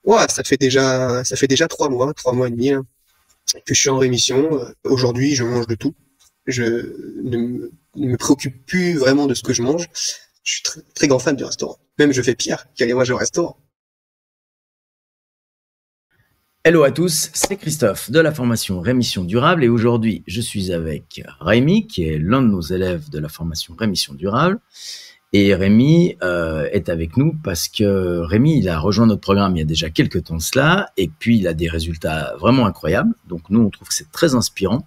Ouais, ça fait déjà 3 mois et demi, hein, que je suis en rémission. Aujourd'hui, je mange de tout. Je ne me préoccupe plus vraiment de ce que je mange. Je suis très, très grand fan du restaurant. Même je fais pire qu'aller manger au restaurant. Hello à tous, c'est Christophe de la formation Rémission Durable et aujourd'hui je suis avec Rémi qui est l'un de nos élèves de la formation Rémission Durable et Rémi est avec nous parce que Rémi il a rejoint notre programme il y a déjà quelques temps de cela et puis il a des résultats vraiment incroyables, donc nous on trouve que c'est très inspirant.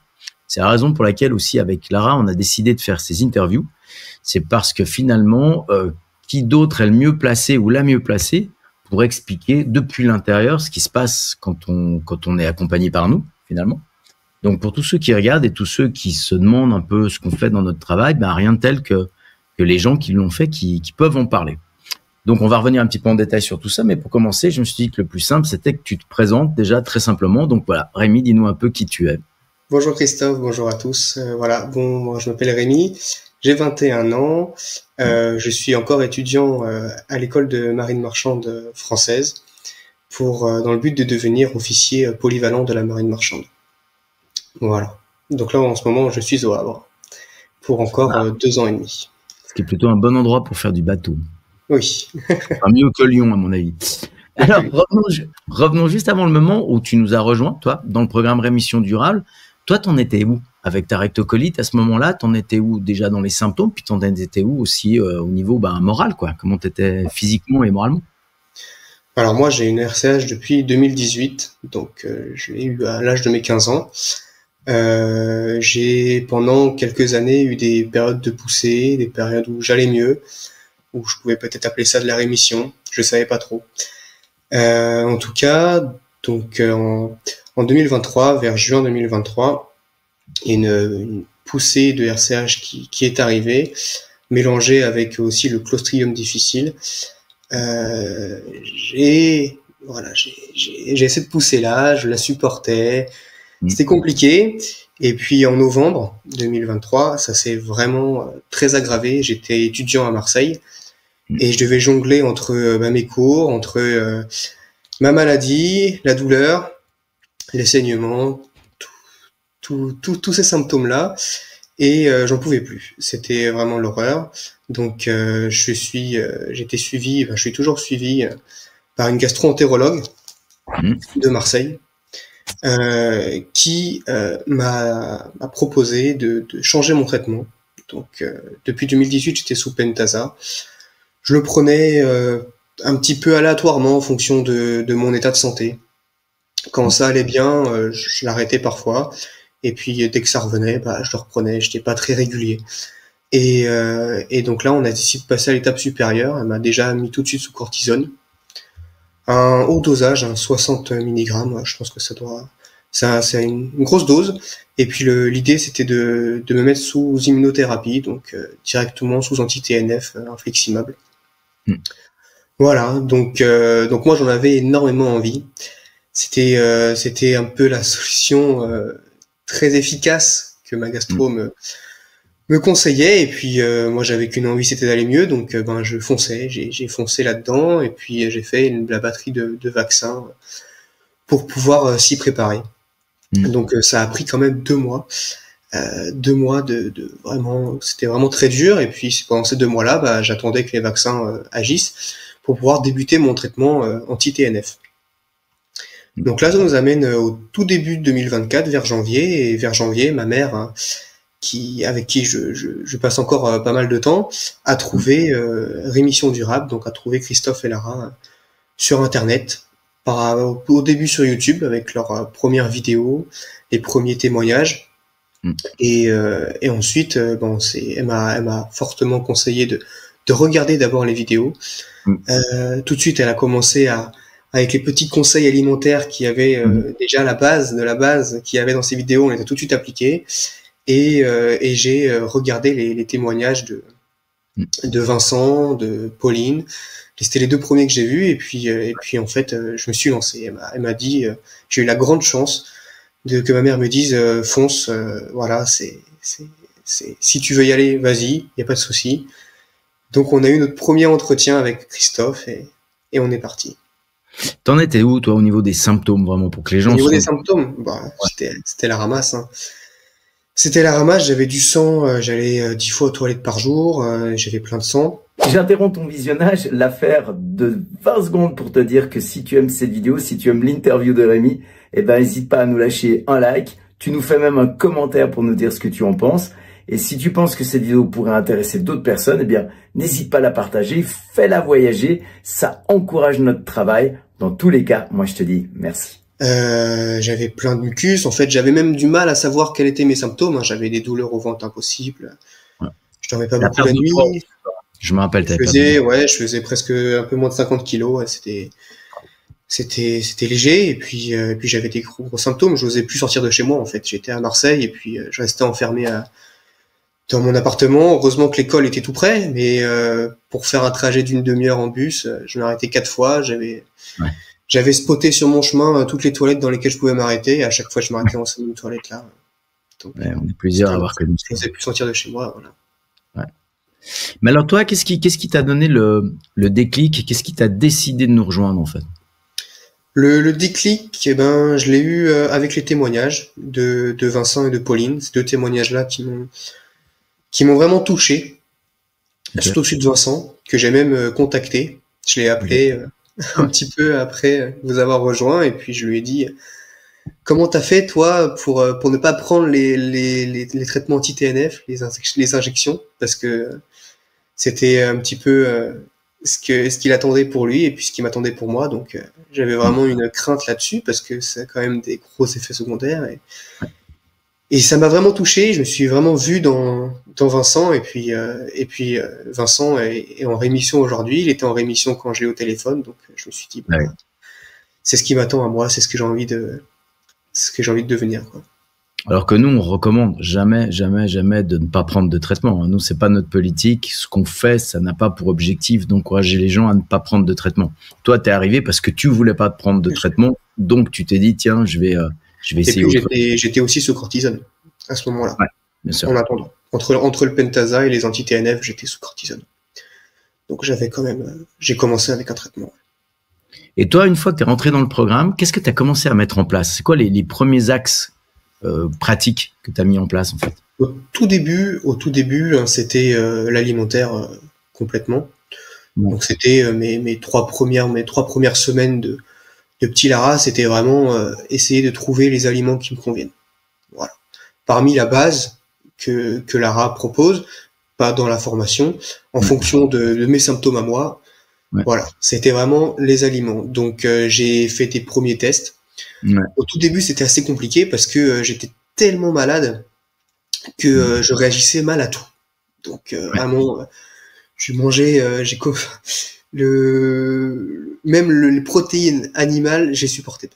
C'est la raison pour laquelle aussi avec Lara on a décidé de faire ces interviews, c'est parce que finalement qui d'autre est le mieux placé ou la mieux placée pour expliquer depuis l'intérieur ce qui se passe quand on est accompagné par nous, finalement. Donc, pour tous ceux qui regardent et tous ceux qui se demandent un peu ce qu'on fait dans notre travail, ben, rien de tel que les gens qui l'ont fait, qui peuvent en parler. Donc, on va revenir un petit peu en détail sur tout ça, mais pour commencer, je me suis dit que le plus simple, c'était que tu te présentes déjà très simplement. Donc, voilà, Rémi, dis-nous un peu qui tu es. Bonjour Christophe, bonjour à tous. Voilà, bon, moi je m'appelle Rémi, j'ai 21 ans, je suis encore étudiant à l'école de marine marchande française dans le but de devenir officier polyvalent de la marine marchande. Voilà. Donc là en ce moment je suis au Havre pour encore 2 ans et demi. Ce qui est plutôt un bon endroit pour faire du bateau. Oui. Enfin, mieux que Lyon, à mon avis. Alors, revenons juste avant le moment où tu nous as rejoint, toi, dans le programme Rémission Durable. Toi, t'en étais où avec ta rectocolite à ce moment-là? T'en étais où déjà dans les symptômes? Puis t'en étais où aussi au niveau moral, quoi? Comment t'étais physiquement et moralement? Alors moi j'ai une RCH depuis 2018, donc je l'ai eu à l'âge de mes 15 ans. J'ai pendant quelques années eu des périodes de poussée, des périodes où j'allais mieux, où je pouvais peut-être appeler ça de la rémission, je savais pas trop. En tout cas, donc en 2023, vers juin 2023, il y a une poussée de RCH qui est arrivée, mélangée avec aussi le Clostridium difficile. J'ai cette poussée-là, je la supportais, c'était compliqué. Et puis en novembre 2023, ça s'est vraiment très aggravé. J'étais étudiant à Marseille et je devais jongler entre mes cours, entre ma maladie, la douleur, les saignements, tous ces symptômes-là. Et j'en pouvais plus. C'était vraiment l'horreur. Donc j'étais suivi, je suis toujours suivi par une gastro-entérologue de Marseille. Qui m'a proposé de changer mon traitement. Donc depuis 2018, j'étais sous Pentasa. Je le prenais un petit peu aléatoirement en fonction de mon état de santé. Quand ça allait bien, je l'arrêtais parfois. Et puis dès que ça revenait, je le reprenais. J'étais pas très régulier. Et donc là, on a décidé de passer à l'étape supérieure. Elle m'a déjà mis tout de suite sous cortisone. Un haut dosage, un 60 mg, je pense que c'est une grosse dose. Et puis l'idée c'était de me mettre sous immunothérapie, donc directement sous anti-TNF infliximable. Voilà, donc moi j'en avais énormément envie. C'était un peu la solution très efficace que ma gastro me conseillait. Et puis moi j'avais qu'une envie, c'était d'aller mieux, donc je fonçais, j'ai foncé là-dedans. Et puis j'ai fait la batterie de vaccins pour pouvoir s'y préparer. Donc ça a pris quand même 2 mois. 2 mois de vraiment, c'était vraiment très dur. Et puis pendant ces 2 mois-là, j'attendais que les vaccins agissent pour pouvoir débuter mon traitement anti-TNF. Donc là, ça nous amène au tout début de 2024, vers janvier. Et vers janvier, ma mère, avec qui je passe encore pas mal de temps, a trouvé Rémission Durable, donc a trouvé Christophe et Lara sur Internet, au début sur YouTube, avec leurs premières vidéos, les premiers témoignages. Et ensuite, elle m'a fortement conseillé de regarder d'abord les vidéos. Tout de suite, elle a commencé avec les petits conseils alimentaires qui avaient déjà la base de la base qu'il y avait dans ces vidéos, on les a tout de suite appliqués. Et j'ai regardé les témoignages de Vincent, de Pauline. C'était les 2 premiers que j'ai vus. Et puis en fait, je me suis lancé. Elle m'a dit, j'ai eu la grande chance que ma mère me dise fonce, voilà, si tu veux y aller, vas-y, y a pas de souci. Donc on a eu notre premier entretien avec Christophe et on est parti. T'en étais où, toi, au niveau des symptômes, vraiment, pour que les gens Au niveau des soient... symptômes, c'était la ramasse, hein. C'était la ramasse, j'avais du sang, j'allais 10 fois aux toilettes par jour, j'avais plein de sang. J'interromps ton visionnage, l'affaire de 20 secondes pour te dire que si tu aimes cette vidéo, si tu aimes l'interview de Rémi, eh ben, n'hésite pas à nous lâcher un like. Tu nous fais même un commentaire pour nous dire ce que tu en penses. Et si tu penses que cette vidéo pourrait intéresser d'autres personnes, eh bien, n'hésite pas à la partager, fais-la voyager. Ça encourage notre travail. Dans tous les cas, moi, je te dis merci. J'avais plein de mucus. En fait, j'avais même du mal à savoir quels étaient mes symptômes, hein. J'avais des douleurs au ventre impossibles. Ouais. Je dormais pas beaucoup la nuit. Je me rappelle, je faisais presque un peu moins de 50 kilos. Ouais, c'était léger. Et puis j'avais des gros symptômes. Je n'osais plus sortir de chez moi, en fait. J'étais à Marseille et puis je restais enfermé dans mon appartement. Heureusement que l'école était tout près, mais pour faire un trajet d'une demi-heure en bus, je m'arrêtais 4 fois. J'avais spoté sur mon chemin toutes les toilettes dans lesquelles je pouvais m'arrêter. Et à chaque fois, je m'arrêtais dans cette toilette là. Donc, on est plusieurs à avoir connu ça. Je n'osais plus sortir de chez moi. Voilà. Ouais. Mais alors toi, qu'est-ce qui t'a donné le déclic? Qu'est-ce qui t'a décidé de nous rejoindre, en fait? Le déclic, eh ben, je l'ai eu avec les témoignages de Vincent et de Pauline. Ces 2 témoignages-là qui m'ont vraiment touché. Okay. Surtout celui de Vincent, que j'ai même contacté. Je l'ai appelé un petit peu après vous avoir rejoint, et puis je lui ai dit comment t'as fait toi pour ne pas prendre les traitements anti-TNF, les injections, parce que c'était un petit peu ce qu'il attendait pour lui et puis ce qui m'attendait pour moi. Donc j'avais vraiment une crainte là-dessus, parce que c'est quand même des gros effets secondaires, et ça m'a vraiment touché. Je me suis vraiment vu dans Vincent, et puis Vincent est en rémission aujourd'hui. Il était en rémission quand je l'ai au téléphone, donc je me suis dit c'est ce qui m'attend à moi, c'est ce que j'ai envie de devenir, quoi. Alors que nous, on recommande jamais de ne pas prendre de traitement. Nous, c'est pas notre politique. Ce qu'on fait, ça n'a pas pour objectif d'encourager les gens à ne pas prendre de traitement. Toi, t'es arrivé parce que tu voulais pas prendre de traitement, donc tu t'es dit tiens, je vais essayer. Et puis j'étais aussi sous cortisone à ce moment-là. Ouais, bien sûr. En attendant, entre le Pentasa et les anti-TNF, j'étais sous cortisone. Donc j'ai commencé avec un traitement. Et toi, une fois que tu es rentré dans le programme, qu'est-ce que tu as commencé à mettre en place? C'est quoi les premiers axes pratiques que tu as mis en place, en fait? Au tout début, hein, c'était l'alimentaire complètement. Ouais. Donc c'était mes trois premières semaines de petit Lara, c'était vraiment essayer de trouver les aliments qui me conviennent. Voilà. Parmi la base que Lara propose, pas dans la formation, en fonction de mes symptômes à moi. Ouais. Voilà, c'était vraiment les aliments. Donc j'ai fait des premiers tests. Ouais. Au tout début, c'était assez compliqué parce que j'étais tellement malade que je réagissais mal à tout. Donc vraiment, je mangeais, même les protéines animales, j'ai supporté pas.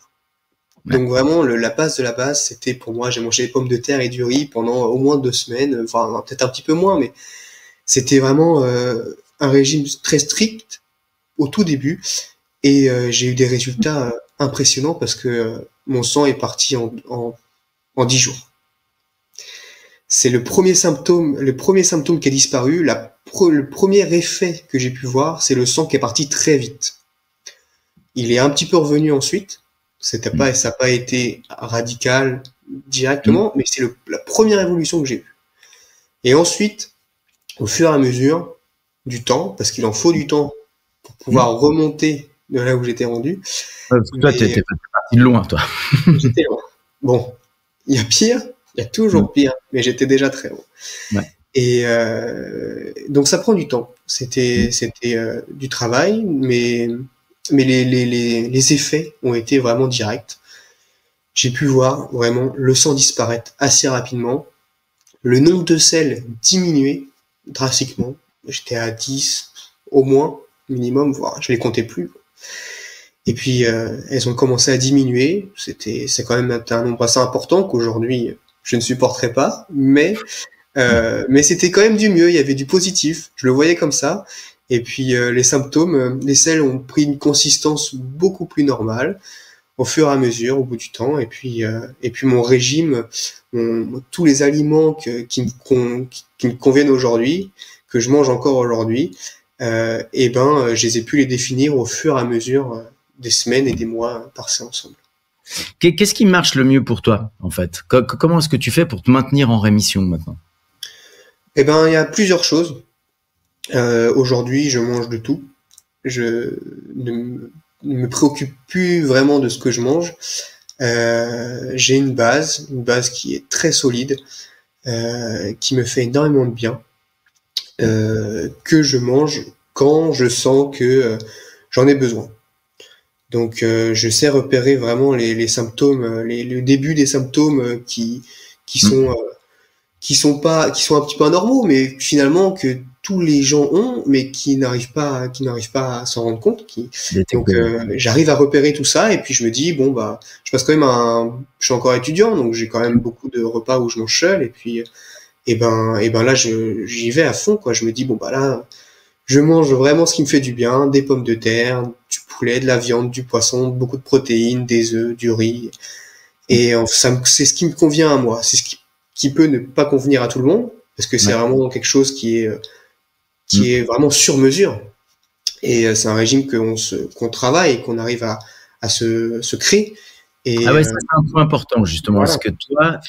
Ouais. Donc vraiment, la base de la base, c'était pour moi, j'ai mangé des pommes de terre et du riz pendant au moins 2 semaines, enfin peut-être un petit peu moins, mais c'était vraiment un régime très strict au tout début, et j'ai eu des résultats impressionnants parce que mon sang est parti en 10 jours. C'est le premier symptôme qui a disparu. Le premier effet que j'ai pu voir, c'est le sang qui est parti très vite. Il est un petit peu revenu ensuite. Ça n'a pas été radical directement, mais c'est la première évolution que j'ai eue. Et ensuite, au fur et à mesure du temps, parce qu'il en faut du temps pour pouvoir remonter de là où j'étais rendu. Parce que toi, t'étais parti de loin, toi. J'étais loin. Bon, il y a pire, il y a toujours pire, mais j'étais déjà très loin. Ouais. Et donc ça prend du temps. C'était du travail, mais les effets ont été vraiment directs. J'ai pu voir vraiment le sang disparaître assez rapidement, le nombre de selles diminuer drastiquement. J'étais à 10 au moins minimum, voire je les comptais plus. Et puis elles ont commencé à diminuer. C'est quand même un nombre assez important qu'aujourd'hui je ne supporterais pas, mais c'était quand même du mieux. Il y avait du positif. Je le voyais comme ça. Et puis les symptômes, les selles ont pris une consistance beaucoup plus normale au fur et à mesure, au bout du temps. Et puis mon régime, tous les aliments qui me conviennent aujourd'hui, que je mange encore aujourd'hui, je les ai pu les définir au fur et à mesure des semaines et des mois passés ensemble. Qu'est-ce qui marche le mieux pour toi, en fait? Comment est-ce que tu fais pour te maintenir en rémission maintenant? Eh ben, il y a plusieurs choses. Aujourd'hui, je mange de tout. Je ne me préoccupe plus vraiment de ce que je mange. J'ai une base qui est très solide, qui me fait énormément de bien, que je mange quand je sens que j'en ai besoin. Donc, je sais repérer vraiment les symptômes, le début des symptômes qui sont qui sont un petit peu anormaux, mais finalement que tous les gens ont, mais qui n'arrivent pas à s'en rendre compte. Donc, j'arrive à repérer tout ça, et puis je me dis bon bah, je passe quand même je suis encore étudiant, donc j'ai quand même beaucoup de repas où je mange seul, et puis et ben là j'y vais à fond quoi. Je me dis bon bah là, je mange vraiment ce qui me fait du bien, des pommes de terre, du poulet, de la viande, du poisson, beaucoup de protéines, des œufs, du riz. Et c'est ce qui me convient à moi. C'est qui peut ne pas convenir à tout le monde, parce que c'est vraiment quelque chose qui est vraiment sur mesure. Et c'est un régime qu'on travaille, qu'on arrive à se créer. Et, ah ouais, ça c'est un point important justement. Voilà. Est-ce que toi,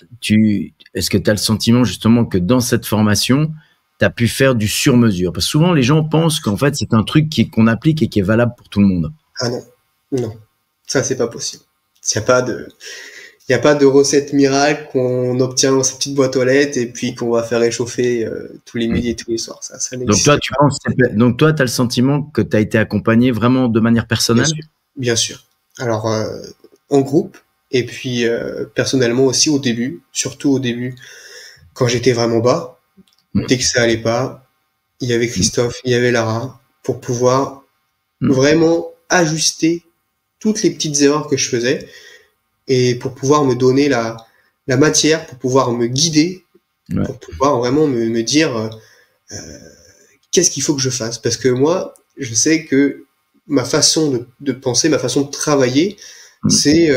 est-ce que tu as le sentiment justement que dans cette formation, tu as pu faire du sur-mesure? Parce que souvent les gens pensent qu'en fait c'est un truc qu'on applique et qui est valable pour tout le monde. Ah non, non, ça c'est pas possible. Il n'y a pas de recette miracle qu'on obtient dans sa petite boîte aux lettres et puis qu'on va faire réchauffer tous les midis et tous les soirs. Ça Donc n'existe toi, pas. donc toi, tu as le sentiment que tu as été accompagné vraiment de manière personnelle? Bien sûr. Alors, en groupe, et puis personnellement aussi au début, surtout au début, quand j'étais vraiment bas, dès que ça allait pas, il y avait Christophe, il y avait Lara, pour pouvoir vraiment ajuster toutes les petites erreurs que je faisais, et pour pouvoir me donner la matière, pour pouvoir me guider, pour pouvoir vraiment me dire qu'est-ce qu'il faut que je fasse. Parce que moi, je sais que ma façon de penser, ma façon de travailler, c'est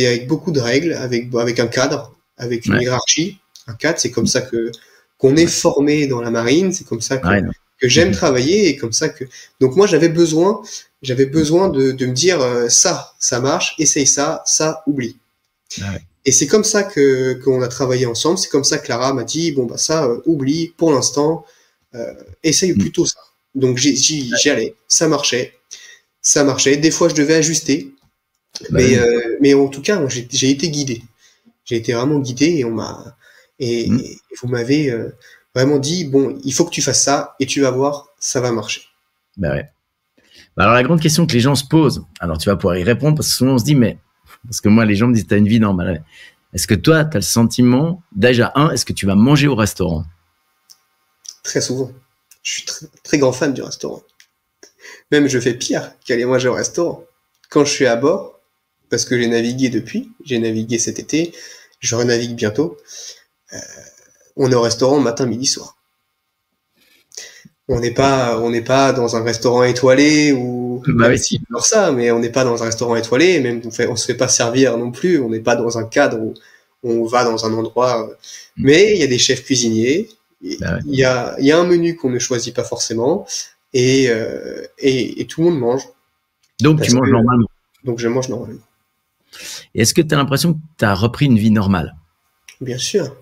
avec beaucoup de règles, avec un cadre, avec une hiérarchie. Un cadre, c'est comme ça qu'on est formé dans la marine, c'est comme ça que j'aime travailler, et comme ça que... Donc moi, j'avais besoin de me dire ça marche, essaye ça, oublie. Et c'est comme ça qu'on a travaillé ensemble. C'est comme ça que Clara m'a dit bon bah ça oublie pour l'instant, essaye plutôt ça. Donc j'y allais, ça marchait. Des fois je devais ajuster, mais en tout cas j'ai été guidé. J'ai été vraiment guidé, et vous m'avez vraiment dit bon, il faut que tu fasses ça et tu vas voir, ça va marcher. Alors la grande question que les gens se posent, alors tu vas pouvoir y répondre, parce que souvent on se dit parce que moi les gens me disent t'as une vie normale. Est-ce que toi t'as le sentiment, déjà est-ce que tu vas manger au restaurant? Très souvent. Je suis très, très grand fan du restaurant. Même je fais pire qu'aller manger au restaurant. Quand je suis à bord, parce que j'ai navigué cet été, je renavigue bientôt, on est au restaurant matin, midi, soir. On n'est pas dans un restaurant étoilé ou si, ça, mais on n'est pas dans un restaurant étoilé, même on se fait pas servir non plus, on n'est pas dans un cadre où on va dans un endroit, mais il y a des chefs cuisiniers, il y a un menu qu'on ne choisit pas forcément, et tout le monde mange. Donc tu manges normalement. Donc je mange normalement. Et est-ce que tu as l'impression que tu as repris une vie normale? Bien sûr.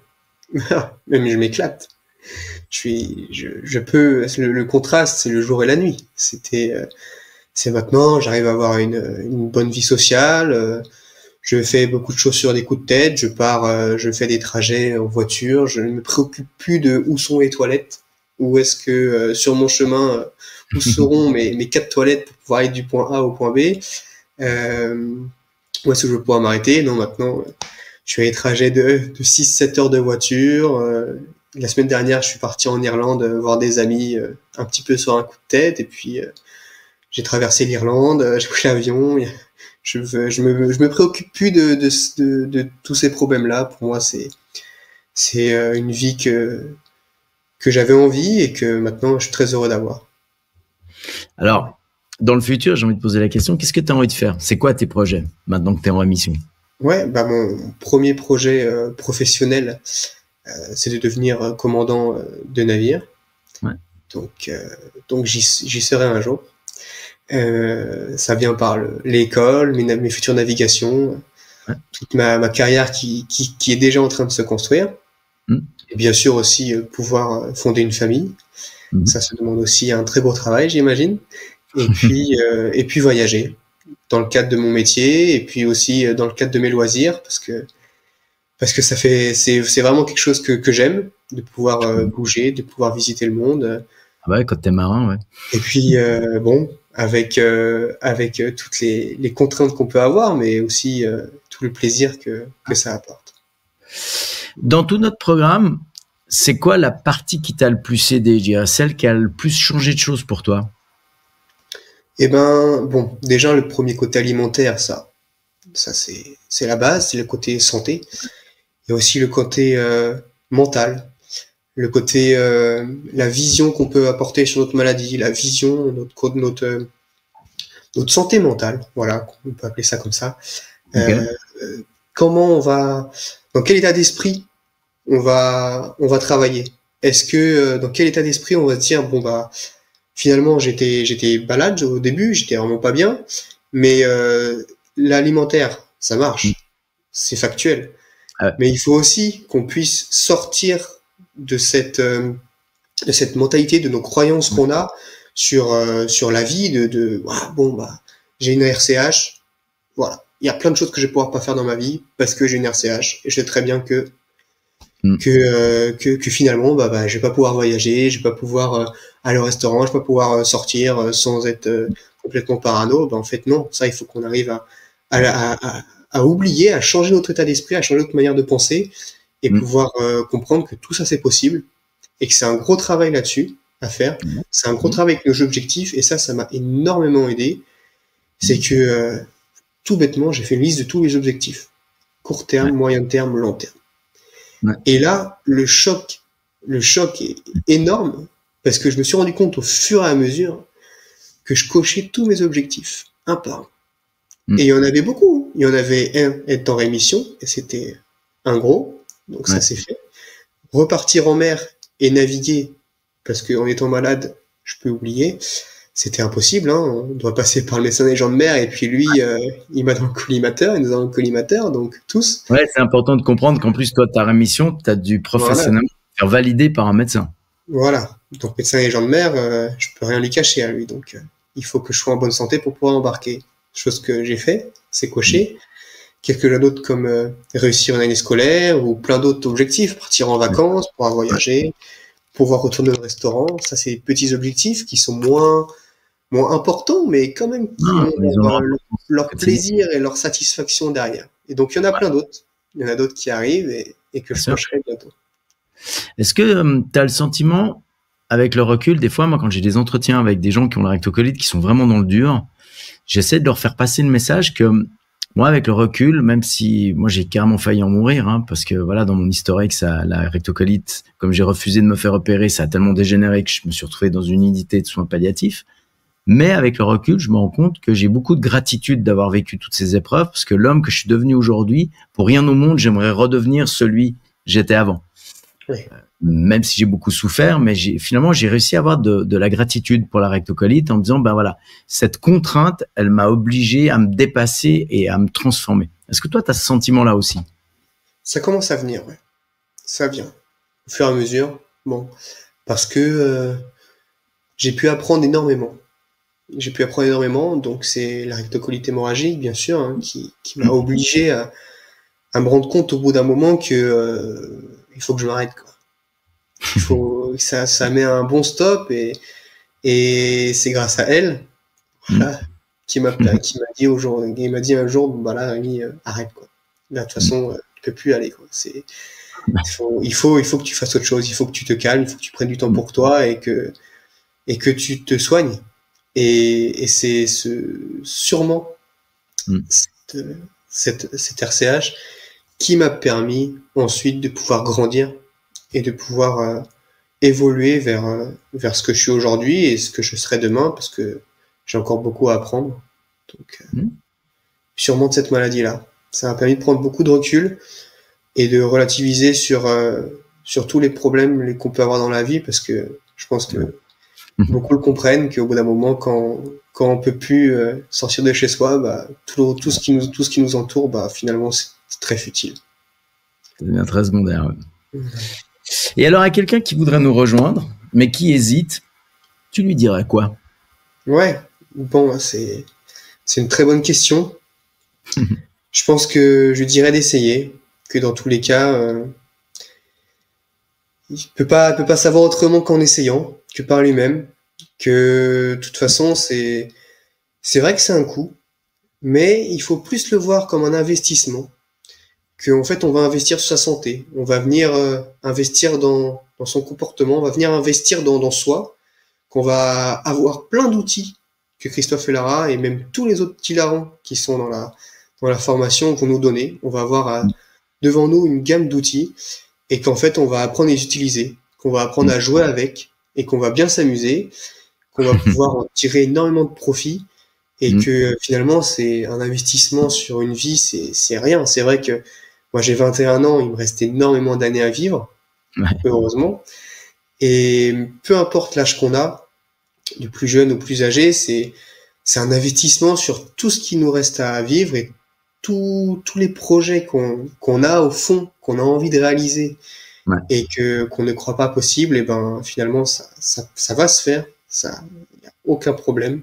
Même je m'éclate. Je peux, le contraste, c'est le jour et la nuit. C'est maintenant, j'arrive à avoir une bonne vie sociale, je fais beaucoup de choses sur des coups de tête, je fais des trajets en voiture, je ne me préoccupe plus de où sont les toilettes, où est-ce que, sur mon chemin, où seront mes 4 toilettes pour pouvoir aller du point A au point B, où est-ce que je vais pouvoir m'arrêter. Non, maintenant, je fais des trajets de 6-7 heures de voiture. La semaine dernière, je suis parti en Irlande voir des amis un petit peu sur un coup de tête, et puis j'ai traversé l'Irlande, j'ai pris l'avion. Je me préoccupe plus de tous ces problèmes-là. Pour moi, c'est une vie que j'avais envie et que maintenant je suis très heureux d'avoir. Alors, dans le futur, j'ai envie de poser la question, qu'est-ce que tu as envie de faire? C'est quoi tes projets maintenant que tu es en rémission? Ouais, bah mon premier projet professionnel, c'est de devenir commandant de navire. Donc j'y serai un jour. Ça vient par l'école, mes futures navigations, Ouais. toute ma carrière qui est déjà en train de se construire. Mhm. Et bien sûr aussi pouvoir fonder une famille. Mhm. Ça se demande aussi un très beau travail, j'imagine. Et puis voyager dans le cadre de mon métier et puis aussi dans le cadre de mes loisirs parce que c'est vraiment quelque chose que j'aime de pouvoir bouger, de pouvoir visiter le monde. Ah ouais, quand t'es marin, ouais. Et puis bon, avec toutes les contraintes qu'on peut avoir, mais aussi tout le plaisir que ça apporte. Dans tout notre programme, c'est quoi la partie qui t'a le plus aidé, je dirais, celle qui a le plus changé de choses pour toi? Eh ben bon, déjà le premier côté alimentaire, ça c'est la base, c'est le côté santé. Il y a aussi le côté mental, le côté la vision qu'on peut apporter sur notre maladie, la vision, notre santé mentale, voilà, on peut appeler ça comme ça. Okay. Comment dans quel état d'esprit on va travailler? Est-ce que dans quel état d'esprit on va se dire bon bah finalement j'étais malade au début, j'étais vraiment pas bien, mais l'alimentaire ça marche, c'est factuel. Mais il faut aussi qu'on puisse sortir de cette mentalité, de nos croyances qu'on a sur la vie, bon bah j'ai une RCH, voilà, il y a plein de choses que je vais pouvoir pas faire dans ma vie parce que j'ai une RCH et je sais très bien que finalement bah je vais pas pouvoir voyager, je vais pas pouvoir aller au restaurant, je vais pas pouvoir sortir sans être complètement parano. Bah en fait non, ça il faut qu'on arrive à oublier, à changer notre état d'esprit, à changer notre manière de penser et pouvoir comprendre que tout ça c'est possible et que c'est un gros travail là-dessus à faire. C'est un gros travail avec nos objectifs et ça m'a énormément aidé. C'est que tout bêtement, j'ai fait une liste de tous les objectifs. Court terme, moyen terme, long terme. Ouais. Et là, le choc est énorme parce que je me suis rendu compte au fur et à mesure que je cochais tous mes objectifs, un par un. Et il y en avait beaucoup. Il y en avait un, être en rémission, et c'était un gros, donc ça c'est fait. Repartir en mer et naviguer, parce qu'en étant malade, je peux oublier. C'était impossible, hein. On doit passer par le médecin des gens de mer et puis lui, il m'a dans le collimateur, il nous a dans le collimateur, donc tous. Ouais, c'est important de comprendre qu'en plus, toi, ta rémission, tu as dû professionnellement faire valider par un médecin. Voilà. Donc, médecin des gens de mer, je peux rien lui cacher à lui. Donc, il faut que je sois en bonne santé pour pouvoir embarquer. Chose que j'ai fait, c'est coché. Quelques d'autres comme réussir une année scolaire ou plein d'autres objectifs, partir en vacances, pouvoir voyager, pouvoir retourner au restaurant. Ça, c'est des petits objectifs qui sont moins importants, mais quand même qui ont leur plaisir et leur satisfaction derrière. Et donc, il y en a plein d'autres. Il y en a d'autres qui arrivent et que je cocherai bientôt. Est-ce que tu as le sentiment, avec le recul, des fois, moi, quand j'ai des entretiens avec des gens qui ont la rectocolite, qui sont vraiment dans le dur, j'essaie de leur faire passer le message que moi, avec le recul, même si moi, j'ai carrément failli en mourir, hein, parce que voilà, dans mon historique, la rectocolite, comme j'ai refusé de me faire opérer, ça a tellement dégénéré que je me suis retrouvé dans une unité de soins palliatifs. Mais avec le recul, je me rends compte que j'ai beaucoup de gratitude d'avoir vécu toutes ces épreuves, parce que l'homme que je suis devenu aujourd'hui, pour rien au monde, j'aimerais redevenir celui que j'étais avant. Oui. Même si j'ai beaucoup souffert, mais finalement, j'ai réussi à avoir de la gratitude pour la rectocolite en me disant, ben voilà, cette contrainte, elle m'a obligé à me dépasser et à me transformer. Est-ce que toi, tu as ce sentiment-là aussi? Ça commence à venir, ouais. Ça vient. Au fur et à mesure. Bon. Parce que j'ai pu apprendre énormément. Donc c'est la rectocolite hémorragique, bien sûr, hein, qui m'a obligé à me rendre compte au bout d'un moment que il faut que je m'arrête, quoi. Il faut ça met un bon stop et c'est grâce à elle, voilà, qui m'a dit un jour bon bah là Rémi, arrête, quoi. Là de toute façon tu peux plus aller, quoi. Il faut que tu fasses autre chose, il faut que tu te calmes, il faut que tu prennes du temps pour toi et que tu te soignes. Et c'est sûrement cette RCH qui m'a permis ensuite de pouvoir grandir et de pouvoir évoluer vers ce que je suis aujourd'hui et ce que je serai demain, parce que j'ai encore beaucoup à apprendre. Donc, sûrement de cette maladie-là. Ça m'a permis de prendre beaucoup de recul et de relativiser sur tous les problèmes qu'on peut avoir dans la vie, parce que je pense que beaucoup le comprennent, qu'au bout d'un moment, quand on peut plus sortir de chez soi, bah, tout ce qui nous entoure, bah, finalement, c'est très futile. Ça devient très secondaire. Ouais. Et alors, à quelqu'un qui voudrait nous rejoindre, mais qui hésite, tu lui dirais quoi? Ouais, bon, c'est une très bonne question. Je pense que je dirais d'essayer, que dans tous les cas, il peut pas savoir autrement qu'en essayant, que par lui-même, que de toute façon, c'est vrai que c'est un coût, mais il faut plus le voir comme un investissement, qu'en fait, on va investir sur sa santé, on va venir investir dans son comportement, on va venir investir dans soi, qu'on va avoir plein d'outils que Christophe Ellara et même tous les autres Tilarans qui sont dans la formation vont nous donner. On va avoir devant nous une gamme d'outils et qu'en fait, on va apprendre à les utiliser, qu'on va apprendre à jouer avec et qu'on va bien s'amuser, qu'on va pouvoir en tirer énormément de profit et que finalement, c'est un investissement sur une vie, c'est rien. C'est vrai que moi, j'ai 21 ans, il me reste énormément d'années à vivre, heureusement. Et peu importe l'âge qu'on a, du plus jeune au plus âgé, c'est un investissement sur tout ce qui nous reste à vivre et tous les projets qu'on a au fond, qu'on a envie de réaliser et qu'on ne croit pas possible, et ben finalement ça va se faire, ça y a aucun problème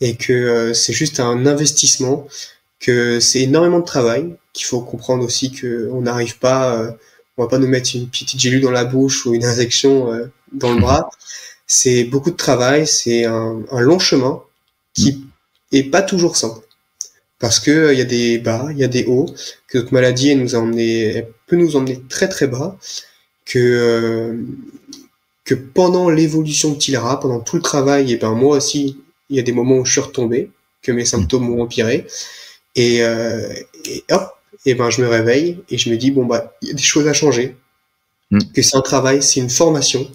et que c'est juste un investissement, que c'est énormément de travail, qu'il faut comprendre aussi que on n'arrive pas, on va pas nous mettre une petite gélule dans la bouche ou une injection dans le bras. C'est beaucoup de travail, c'est un long chemin qui est pas toujours simple. Parce que il y a des bas, il y a des hauts, que notre maladie elle peut nous emmener très très bas, que pendant l'évolution de Tilara, pendant tout le travail, et ben moi aussi, il y a des moments où je suis retombé, que mes symptômes ont empiré, et hop, et ben je me réveille et je me dis bon bah il y a des choses à changer, que c'est un travail, c'est une formation.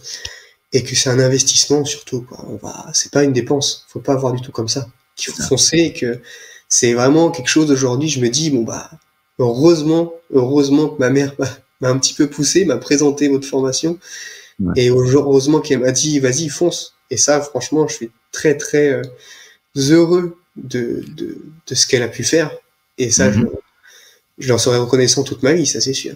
Et que c'est un investissement surtout, quoi. C'est pas une dépense. Faut pas voir du tout comme ça. Il faut foncer et que c'est vraiment quelque chose d'aujourd'hui. Je me dis, bon, bah, heureusement que ma mère m'a un petit peu poussé, m'a présenté votre formation. Et heureusement qu'elle m'a dit, vas-y, fonce. Et ça, franchement, je suis très, très heureux de ce qu'elle a pu faire. Et ça, je leur serai reconnaissant toute ma vie, ça, c'est sûr.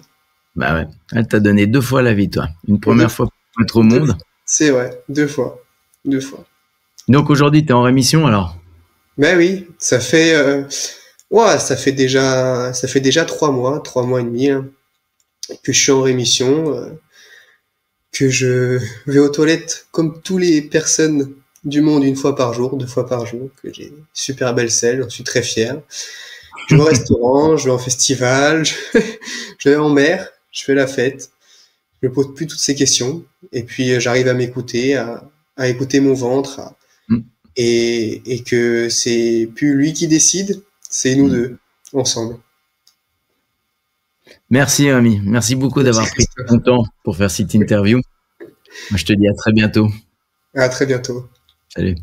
Bah ouais. Elle t'a donné 2 fois la vie, toi. Une première fois pour être au monde. C'est vrai, 2 fois. 2 fois. Donc aujourd'hui, tu es en rémission alors? Ben oui, ça fait ça fait déjà 3 mois et demi hein, que je suis en rémission, que je vais aux toilettes comme toutes les personnes du monde 1 fois par jour, 2 fois par jour, que j'ai une super belle selle, j'en suis très fier. Je vais au restaurant, je vais en festival, je vais en mer, je fais la fête. Je me pose plus toutes ces questions et puis j'arrive à m'écouter, à écouter mon ventre et que c'est plus lui qui décide, c'est nous deux ensemble. Merci Rémi, merci beaucoup d'avoir pris ton temps pour faire cette interview. Moi, je te dis à très bientôt. À très bientôt. Salut.